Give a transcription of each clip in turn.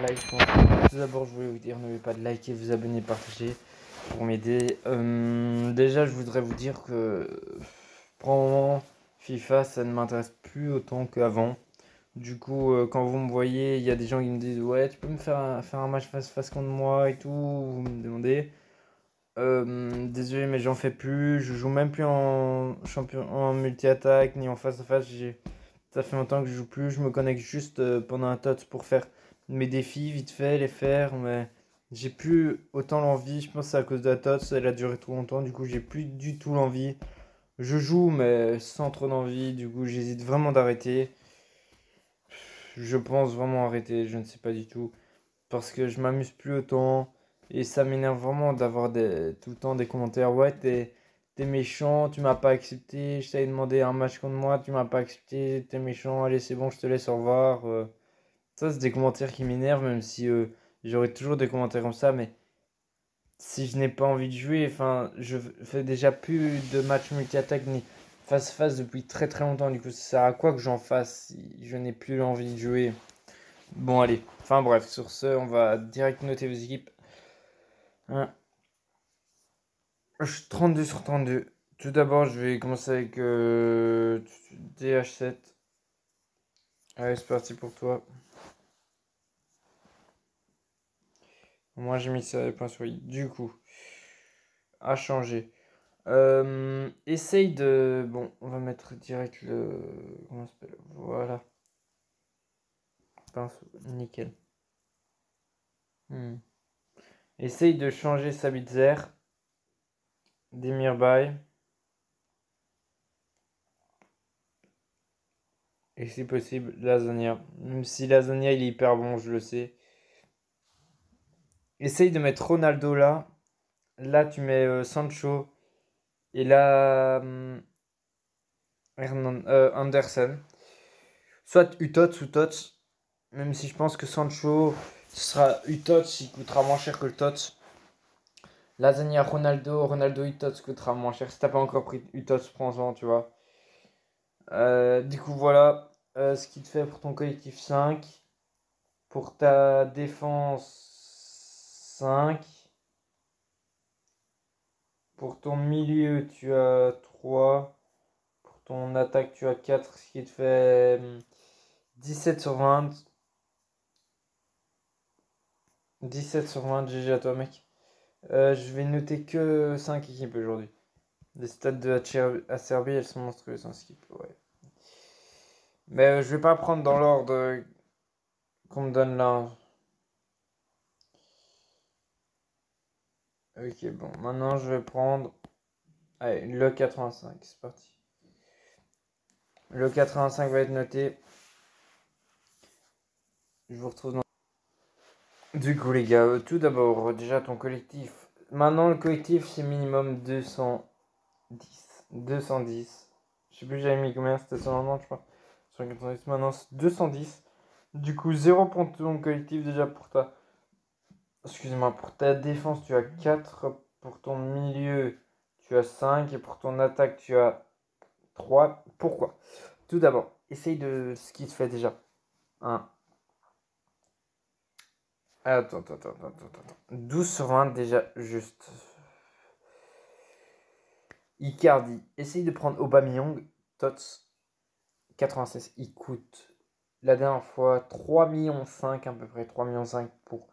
like, je pense. Tout d'abord, je voulais vous dire, n'oubliez pas de liker, vous abonner, partager pour m'aider. Déjà, je voudrais vous dire que pour le moment, FIFA, ça ne m'intéresse plus autant qu'avant. Du coup, quand vous me voyez, il y a des gens qui me disent ouais, tu peux me faire un match face contre moi et tout, vous me demandez. Désolé, mais j'en fais plus. Je joue même plus en champion, en multi-attaque ni en face à face. Ça fait longtemps que je joue plus. Je me connecte juste pendant un TOTS pour faire mes défis, vite fait, les faire. Mais j'ai plus autant l'envie. Je pense que c'est à cause de la TOTS. Elle a duré trop longtemps. Du coup, j'ai plus du tout l'envie. Je joue, mais sans trop d'envie. Du coup, j'hésite vraiment d'arrêter. Je pense vraiment arrêter. Je ne sais pas du tout. Parce que je m'amuse plus autant. Et ça m'énerve vraiment d'avoir tout le temps des commentaires. Ouais, t'es méchant, tu m'as pas accepté. Je t'avais demandé un match contre moi, tu m'as pas accepté. T'es méchant, allez, c'est bon, je te laisse, au revoir. Ça, c'est des commentaires qui m'énervent, même si j'aurai toujours des commentaires comme ça. Mais si je n'ai pas envie de jouer, enfin, je fais déjà plus de matchs multi-attaque ni face-à-face depuis très très longtemps. Du coup, ça sert à quoi que j'en fasse si je n'ai plus envie de jouer? Bon, allez. Enfin, bref, sur ce, on va direct noter vos équipes. Hein. 32 sur 32. Tout d'abord, je vais commencer avec DH7. Allez, c'est parti pour toi. Moi, j'ai mis ça les points sur i. Du coup, à changer. Essaye de... Bon, on va mettre direct le... Comment ça s'appelle? Voilà. Pinceau, nickel. Essaye de changer Sabitzer. Demirbay. Et si possible, Lasagna. Même si Lasagna, il est hyper bon, je le sais. Essaye de mettre Ronaldo là. Là, tu mets Sancho. Et là, Anderson. Soit Utots ou Tots. Même si je pense que Sancho, ce sera Utots, il coûtera moins cher que le Tots. Lasagna Ronaldo, Ronaldo Utots coûtera moins cher. Si t'as pas encore pris Utots, prends-en, tu vois. Du coup, voilà ce qui te fait pour ton collectif 5. Pour ta défense 5. Pour ton milieu, tu as 3. Pour ton attaque, tu as 4. Ce qui te fait 17 sur 20. 17 sur 20, GG à toi, mec. Je vais noter que 5 équipes aujourd'hui. Les stats de Acerbi, elles sont monstrueuses en skip. Ouais. Mais je vais pas prendre dans l'ordre qu'on me donne là. Ok, bon. Maintenant, je vais prendre. Allez, le 85. C'est parti. Le 85 va être noté. Je vous retrouve dans. Du coup, les gars, tout d'abord, déjà ton collectif. Maintenant, le collectif, c'est minimum 210. 210. Je sais plus, j'avais mis combien, c'était 190, je crois. 190, maintenant, c'est 210. Du coup, 0 pour ton collectif, déjà pour ta. Excuse-moi, pour ta défense, tu as 4. Pour ton milieu, tu as 5. Et pour ton attaque, tu as 3. Pourquoi? Tout d'abord, essaye de ce qui te fait déjà. 1. Attends. 12 sur 20, déjà, juste. Icardi, essaye de prendre Aubameyang. Tots, 96. Il coûte la dernière fois 3,5 millions à peu près. 3,5 millions pour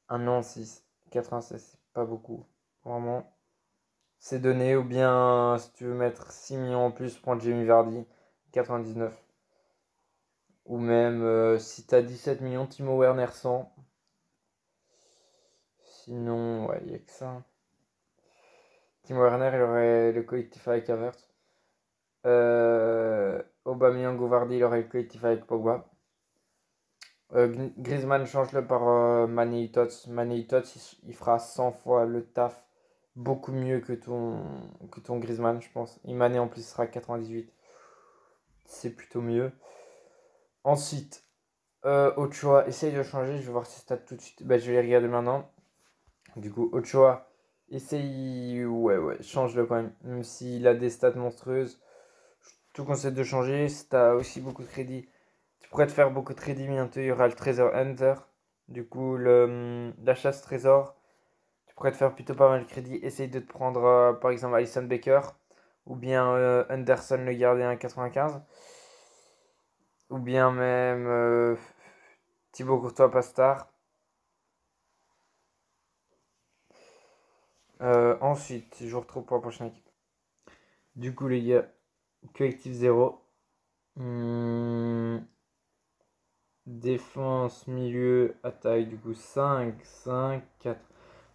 un an 6. 96, c'est pas beaucoup. Vraiment. C'est donné. Ou bien, si tu veux mettre 6 millions en plus, prendre Jamie Vardy. 99. Ou même, si t'as 17 millions, Timo Werner 100. Sinon, ouais, il n'y a que ça. Timo Werner, il aurait le collectif avec Havertz. Aubameyang ou Vardy, il aurait le collectif avec Pogba. Griezmann, change-le par Mané Tots. Mané Tots, il fera 100 fois le taf. Beaucoup mieux que ton Griezmann, je pense. Et Mané en plus sera 98. C'est plutôt mieux. Ensuite, Ochoa, essaye de changer. Je vais voir ses stats tout de suite. Bah, je vais les regarder maintenant. Du coup, Ochoa, essaye. Ouais, change-le quand même. Même s'il a des stats monstrueuses. Je te conseille de changer. Si t'as aussi beaucoup de crédit, tu pourrais te faire beaucoup de crédit bientôt. Il y aura le Treasure Hunter. Du coup, la chasse trésor, tu pourrais te faire plutôt pas mal de crédit. Essaye de te prendre par exemple Alisson Becker ou bien Anderson le gardien à 95 ou bien même Thibaut Courtois Pastard. Ensuite, je vous retrouve pour la prochaine équipe. Du coup, les gars, collectif 0. Défense, milieu, attaque, du coup 5, 5, 4.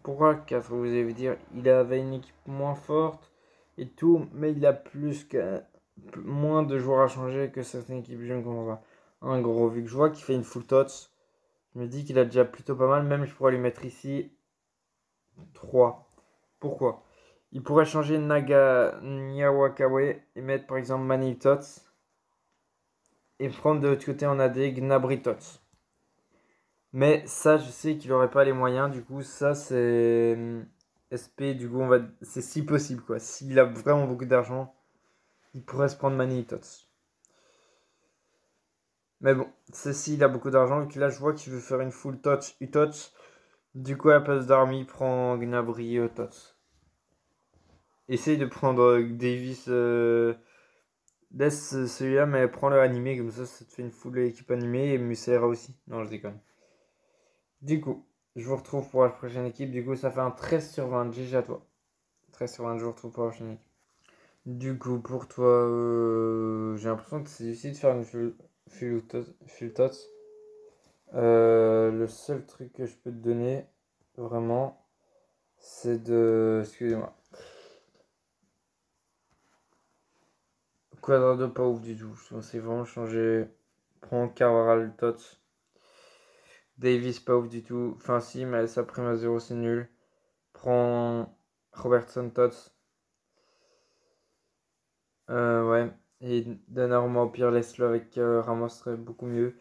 Pourquoi 4? Vous allez vous dire, il avait une équipe moins forte et tout, mais il a moins de joueurs à changer que certaines équipes, je ne comprends pas. Un gros, vu que je vois qu'il fait une full touch, je me dis qu'il a déjà plutôt pas mal, même je pourrais lui mettre ici 3. Pourquoi? Il pourrait changer Naga Nyawakawe et mettre par exemple Manny Tots et prendre de l'autre côté en AD Gnabry Tots. Mais ça, je sais qu'il aurait pas les moyens. Du coup, ça, c'est SP. Du coup, c'est si possible, quoi. S'il a vraiment beaucoup d'argent, il pourrait se prendre Manitots. Mais bon, c'est s'il a beaucoup d'argent. Et que là, je vois qu'il veut faire une full touch, U-touch. Du coup, à la place d'Army, prend Gnabry Tots. Essaye de prendre Davis. Laisse celui-là, mais prends-le animé. Comme ça te fait une full équipe animée. Et Muslera aussi. Non, je déconne. Du coup, je vous retrouve pour la prochaine équipe. Du coup, ça fait un 13 sur 20. GG à toi. 13 sur 20 jours, retrouve pour la prochaine équipe. Du coup, pour toi, j'ai l'impression que c'est difficile de faire une full tots. Le seul truc que je peux te donner, vraiment, c'est de. Excusez-moi. Quadrado, pas ouf du tout. Je pensais vraiment changer. Prends Carvaral tots. Davis, pas ouf du tout. Enfin, si, mais sa prime à 0, c'est nul. Prends Robertson tots. Ouais. Et Donnarumma, au pire, laisse-le avec Ramos, serait beaucoup mieux.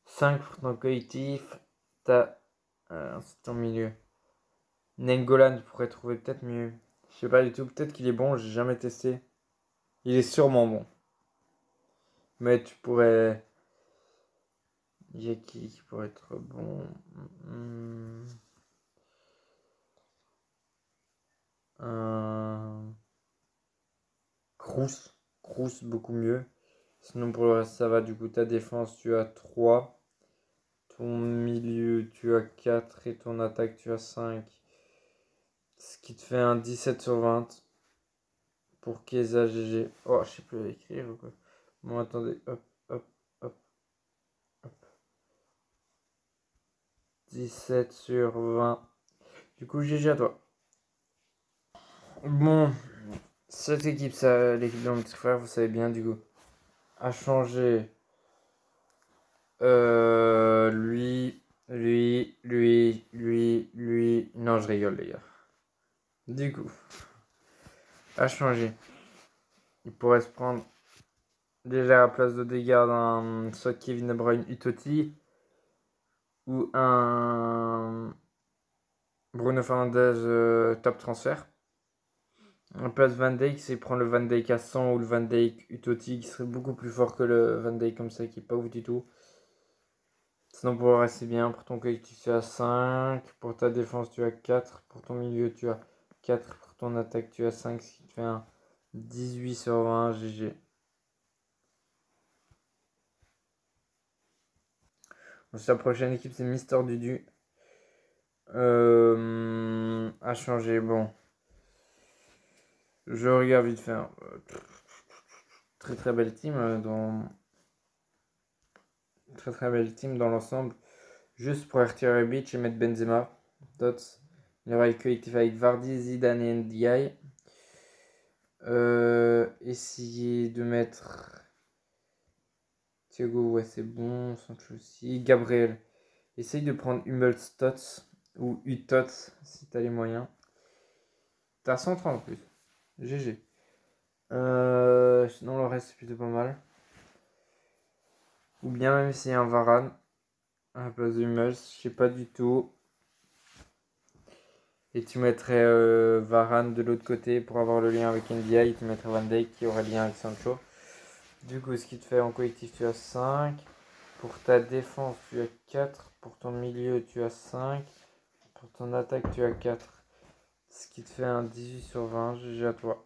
5 pour ton collectif. T'as c'est en milieu. Nengolan, tu pourrais trouver peut-être mieux. Je sais pas du tout. Peut-être qu'il est bon, j'ai jamais testé. Il est sûrement bon. Mais tu pourrais. Il y a qui pourrait être bon. Hmm. Un. Crous. Crous, beaucoup mieux. Sinon, pour le reste, ça va. Du coup, ta défense, tu as 3. Ton milieu, tu as 4. Et ton attaque, tu as 5. Ce qui te fait un 17 sur 20. Pour Keza GG. Oh, je sais plus écrire ou quoi. Bon, attendez. Hop, hop, hop, hop. 17 sur 20. Du coup, GG à toi. Bon, cette équipe, ça, l'équipe de mon petit frère, vous savez bien, du coup, a changé. Lui. Non, je rigole, les gars. Du coup, a changé. Il pourrait se prendre déjà à la place de dégâts d'un soit Kevin De Bruyne Utotti ou un Bruno Fernandes top transfert. En place Van Dijk, c'est prendre le Van Dijk à 100 ou le Van Dijk Utotti qui serait beaucoup plus fort que le Van Dijk comme ça qui est pas ouf du tout. Sinon pour le reste c'est bien. Pour ton collectif tu as 5. Pour ta défense tu as 4. Pour ton milieu tu as 4. Pour ton attaque tu as 5. Ce qui te fait un 18 sur 20 GG. La prochaine équipe c'est Mister Dudu. À changer. Bon. Je regarde vite fait. Très très belle team très très belle team dans l'ensemble. Juste pour retirer Beach et mettre Benzema. Dots. Il y aura le collectif avec Vardy, Zidane et Ndiaye. Essayer de mettre Thiago, ouais c'est bon. Sancho aussi. Gabriel. Essaye de prendre Hummels Tots ou U-Tots si t'as les moyens. T'as 130 en plus. GG. Sinon le reste c'est plutôt pas mal. Ou bien même si un Varane à la place de Hummels, je sais pas du tout. Et tu mettrais Varane de l'autre côté pour avoir le lien avec Ndiaye. Tu mettrais Van Dijk qui aurait le lien avec Sancho. Du coup, ce qui te fait en collectif, tu as 5. Pour ta défense, tu as 4. Pour ton milieu, tu as 5. Pour ton attaque, tu as 4. Ce qui te fait un 18 sur 20. GG à toi.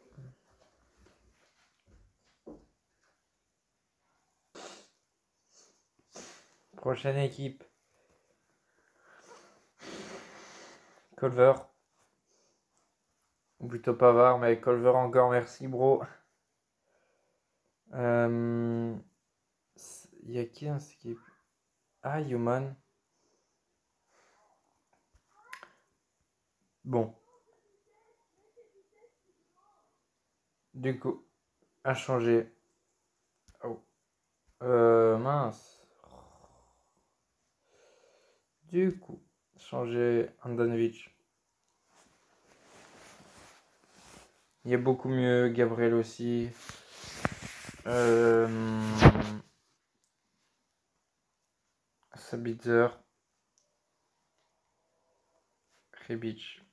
Prochaine équipe. Culver. Ou plutôt Pavard, mais Culver encore, merci bro. Il y a qui dans cette équipe? Ah, Human. Bon. Du coup, à changer. Oh. Mince. Du coup, changer Andanovic. Il y a beaucoup mieux. Gabriel aussi. Sabitzer. Rebic.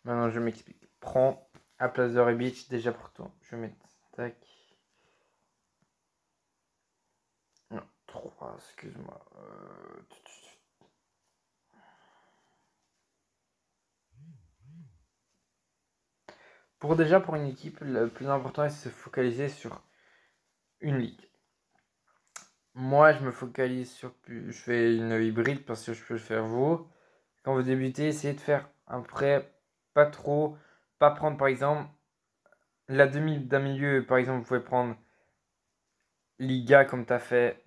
Maintenant, je m'explique. Prends à place de Rebic déjà pour toi. Je vais mettre. Tac. Non, 3, excuse-moi. Pour une équipe, le plus important c'est de se focaliser sur une ligue. Moi, je me focalise sur. Je fais une hybride parce que je peux le faire vous. Quand vous débutez, essayez de faire un prêt pas trop. Pas prendre par exemple la demi d'un milieu. Par exemple, vous pouvez prendre Liga comme tu as fait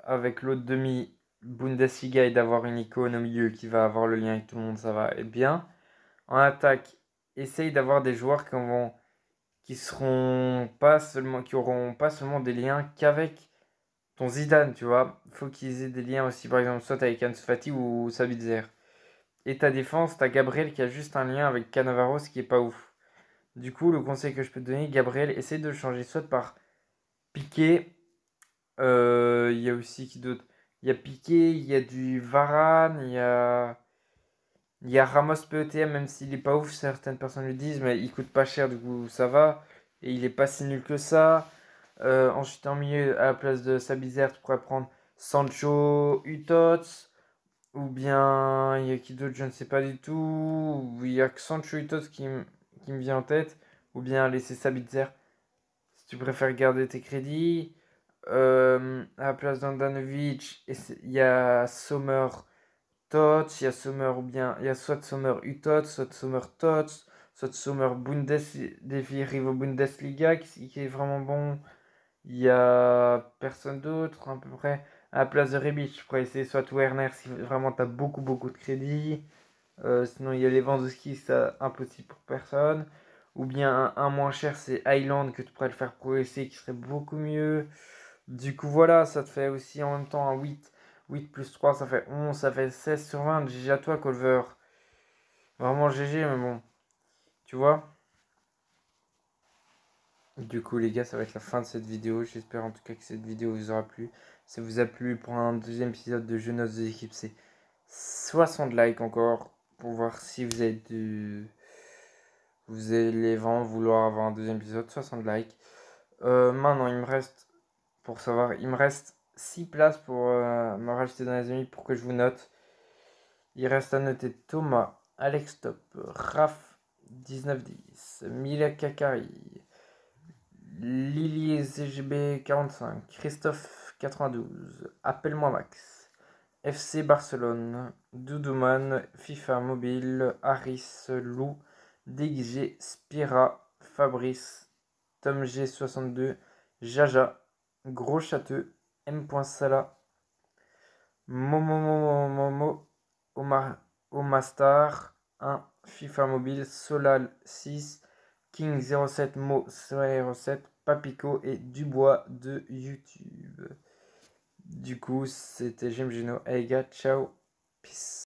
avec l'autre demi Bundesliga et d'avoir une icône au milieu qui va avoir le lien avec tout le monde, ça va être bien. En attaque, essaye d'avoir des joueurs qui auront pas seulement des liens qu'avec ton Zidane, tu vois. Il faut qu'ils aient des liens aussi, par exemple, soit avec Ansu Fati ou Sabitzer. Et ta défense, t'as Gabriel qui a juste un lien avec Cannavaro, ce qui est pas ouf. Du coup, le conseil que je peux te donner, Gabriel, essaye de le changer soit par Piqué. Il y a aussi qui d'autre? Il y a Piqué, il y a du Varane, il y a Ramos PETM, même s'il est pas ouf, certaines personnes le disent, mais il coûte pas cher, du coup ça va. Et il est pas si nul que ça. Ensuite, en milieu, à la place de Sabitzer, tu pourrais prendre Sancho, Utots. Ou bien, il y a qui d'autre, je ne sais pas du tout. Ou il y a que Sancho Utots qui me vient en tête. Ou bien laisser Sabitzer, si tu préfères garder tes crédits. À la place d'Andanovic, il y a Sommer. Tots, il y a Sommer ou bien il y a soit Sommer U-Tots, soit Sommer Tots, soit Sommer Rivo Bundesliga qui est vraiment bon. Il y a personne d'autre à peu près. À la place de Rebic, je pourrais essayer soit Werner si vraiment t'as beaucoup de crédit. Sinon il y a Lewandowski, c'est impossible pour personne. Ou bien un moins cher, c'est Highland que tu pourrais le faire progresser qui serait beaucoup mieux. Du coup, voilà, ça te fait aussi en même temps un 8. 8 plus 3, ça fait 11, ça fait 16 sur 20. GG à toi, Colver. Vraiment GG, mais bon. Tu vois? Du coup, les gars, ça va être la fin de cette vidéo. J'espère en tout cas que cette vidéo vous aura plu. Si ça vous a plu pour un deuxième épisode de Jeux Notes de l'équipe, c'est 60 likes encore pour voir si vous allez vraiment vouloir avoir un deuxième épisode. 60 likes. Maintenant, pour savoir, il me reste 6 places pour me rajouter dans les amis pour que je vous note. Il reste à noter Thomas, Alex Top, Raph 1910, Mila Kakari, Lily ZGB 45, Christophe 92, Appelle-moi Max, FC Barcelone, Doudouman, FIFA Mobile, Harris, Lou, DXG, Spira, Fabrice, Tom G62, Jaja, Gros Châteux, M. Sala, Momo, Omastar 1, FIFA Mobile, Solal 6, King 07, Mo 07, Papico et Dubois de YouTube. Du coup, c'était Jim Gino. Hey gars, ciao, peace.